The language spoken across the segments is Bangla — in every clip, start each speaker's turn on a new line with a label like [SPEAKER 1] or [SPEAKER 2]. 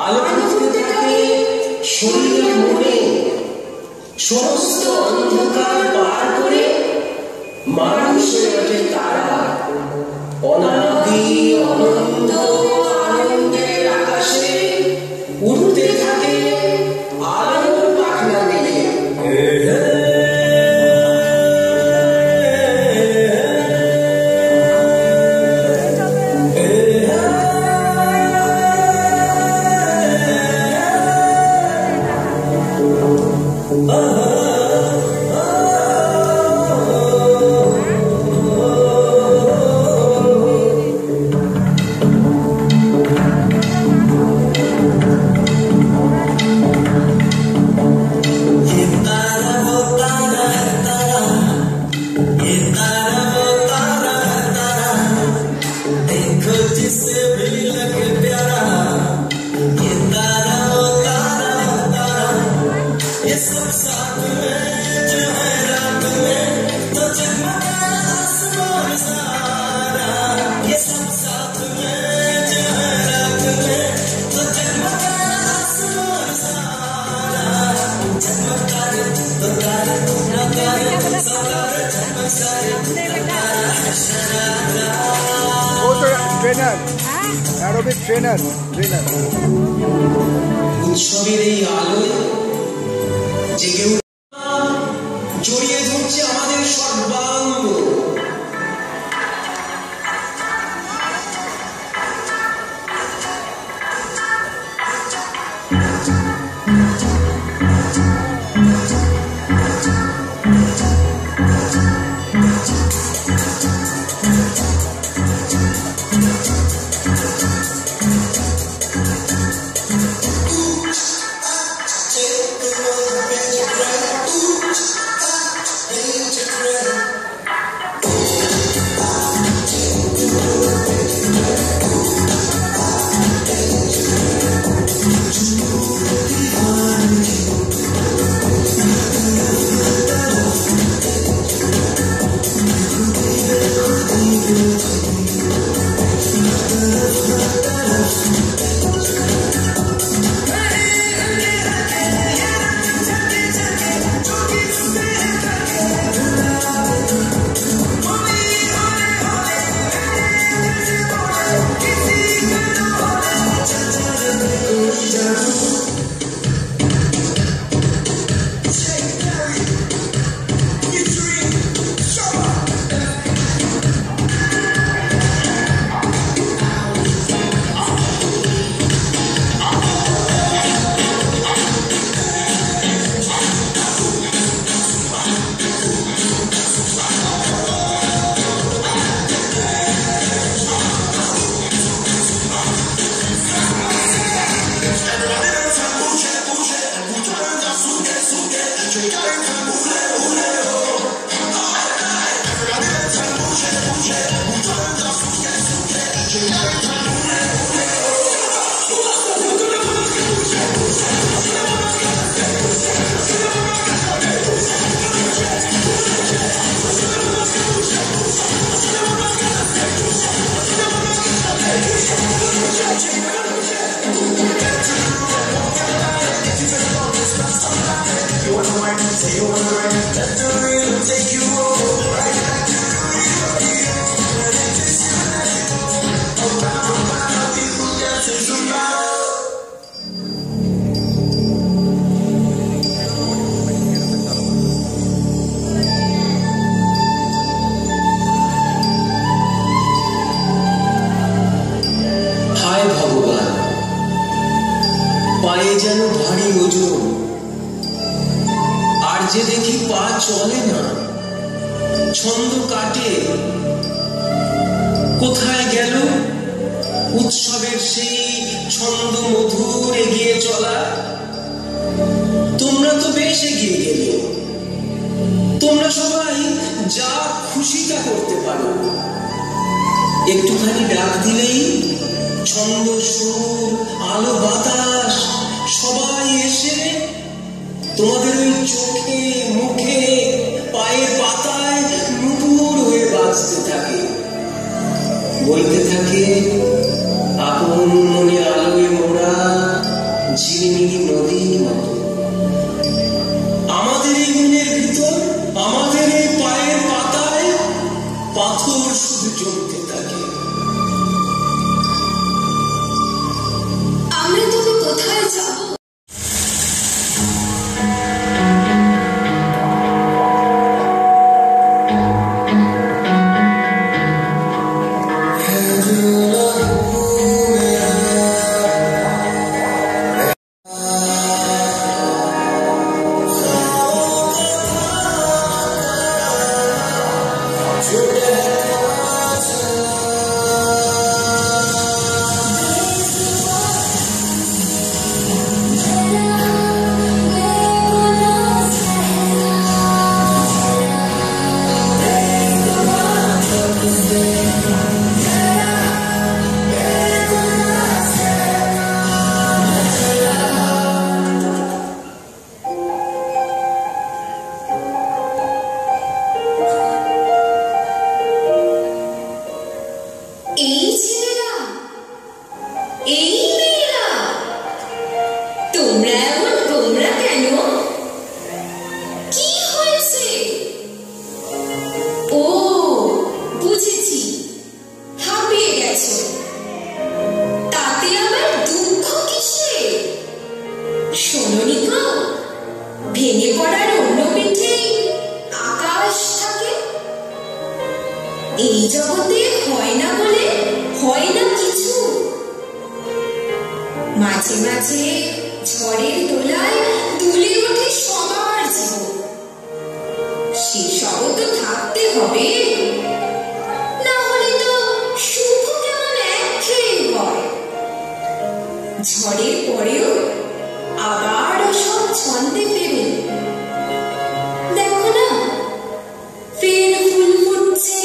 [SPEAKER 1] আলো ফুটতে থাকে শরীরে মনে, সমস্ত অন্ধকার পার করে মানুষের ওঠে তারা। অনাদি অনন্ত আনন্দের আকাশে উঠতে থাকে আলোর পাখনা মেলে। উৎসবের এই আলোয় জেগে জড়িয়ে ধরছে আমাদের সর্বাঙ্গ। পায়ে যেন ভারী ওজন, আর যে দেখি পা চলে না, ছন্দ কাটে। কোথায় গেল উৎসবের সেই ছন্দ মধুর এগিয়ে চলা? তোমরা তো বেশ এগিয়ে গেলে, তোমরা সবাই যা খুশি তা করতে পারো। একটুখানি ডাক দিলেই ছন্দ, সুর, আলো, বাতাস সবাই এসে তোমাদের ওই চোখে, মুখে, পায়ের পাতায় নুপুর হয়ে বাজতে থাকে, বলতে থাকে আপন মনে আলোয় মোড়া ঝিলিমিলি নদীর মতো। আমাদের এই মনের ভিতর, আমাদের এই পায়ের পাতায় পাথর শুধু জমতে থাকে।
[SPEAKER 2] আমরা তবে কোথায় যাব? ভেঙে পড়ার অন্য পিঠে আকাশ থাকে। এই জগতে হয় না বলে হয় না কিছু। মাঝে মাঝে ঝড়ের দোলায় দুলে ওঠে সবার জীবন। সেসবও তো থাকতে হবে, না হলে তো শুভ কেমন একঘেয়ে হয়। ঝড়ের পরেও আবার সব ছন্দে ফেরে। দেখো না, ফের ফুল ফুটছে,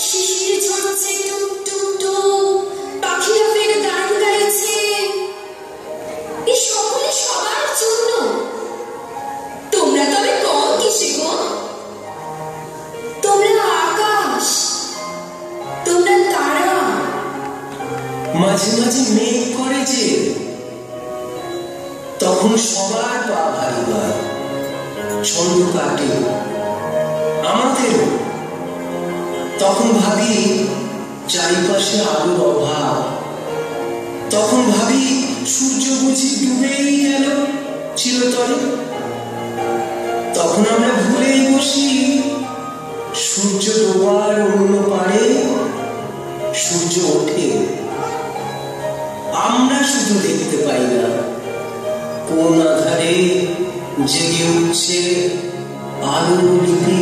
[SPEAKER 2] শিশির ঝরছে টুক টুক টুক, পাখিরা ফের গান গাইছে। এই সকলে সবার জন্য। তোমরা তবে কম কিসে গো? তোমরা আকাশ, তোমরা তারা।
[SPEAKER 1] মাঝে মাঝে মেঘ করে যে, তখন সবার পা ভারী হয়, ছন্দ কাটে আমাদেরও। তখন ভাবি চারিপাশে আলোর অভাব। তখন ভাবি সূর্য বুঝি ডুবেই গেল চিরতরে। তখন আমরা ভুলেই বসি সূর্য ডোবার অন্য পারে সূর্য ওঠে। আমরা শুধু দেখতে পাই না কোন আধারে জেগে উঠছে আলোর লিপি।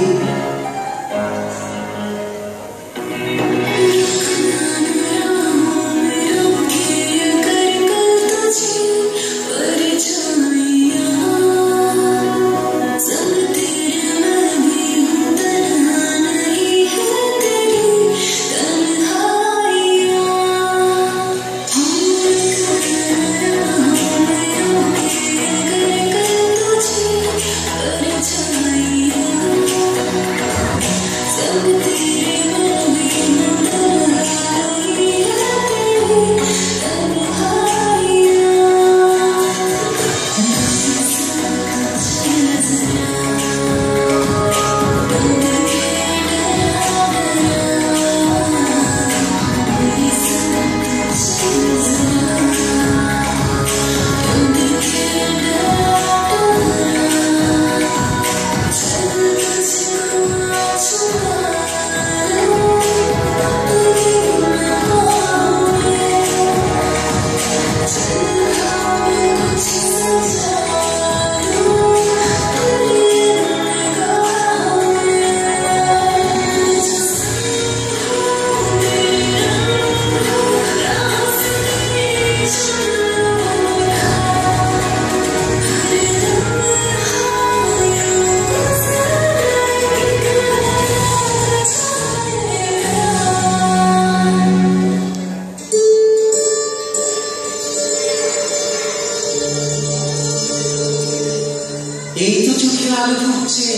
[SPEAKER 1] এই তো চোখে আলো ফুটছে,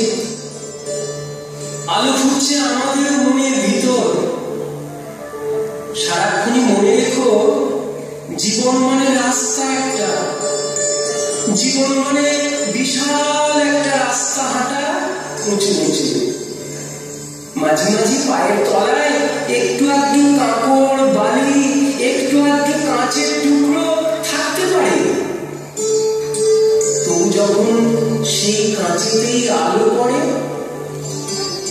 [SPEAKER 1] আলো ফুটছে আমাদের মনের ভিতর। সারাক্ষণই মনে রেখো, জীবন মানে রাস্তা একটা, জীবন মানে বিশাল একটা রাস্তা হাঁটা, উঁচু উঁচু, মাঝে মাঝে পায়ের তলায় একটু আধটু কাঁকড় বালি, একটু আধটু কাঁচের টুকরো থাকতে পারে। তবু যখন সেই কাঁচেতেই আলো পড়ে,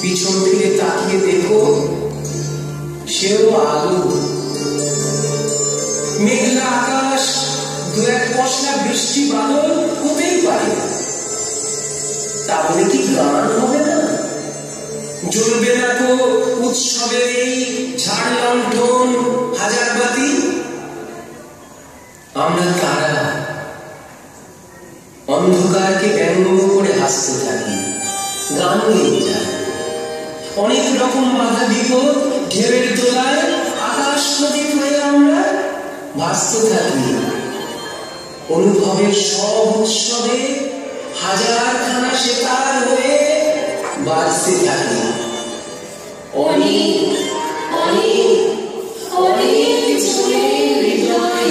[SPEAKER 1] পিছন ফিরে তাকিয়ে দেখো সেও আলো। মেঘলা আকাশ, দু এক পশলা বৃষ্টি বাদল হতেই পারে, তাহলে কি গান হবে না? জ্বলবে না তো উৎসবের এই ঝাড় লণ্ঠন হাজার বাতি? আমরা তারা অন্ধকারকে ব্যঙ্গ করে হাসতে থাকি, গান গেয়ে যায়। অনেক রকম বাধা বিপদ ঢেউয়ের দোলায় আকাশ প্রদীপ হয়ে আমরা ভাসতে থাকি। অনুভবের সব উৎসবে হাজারখানা সেতার হয়ে বাজতে থাকি।
[SPEAKER 2] অনেক অনেক অনেক জোরে হৃদয়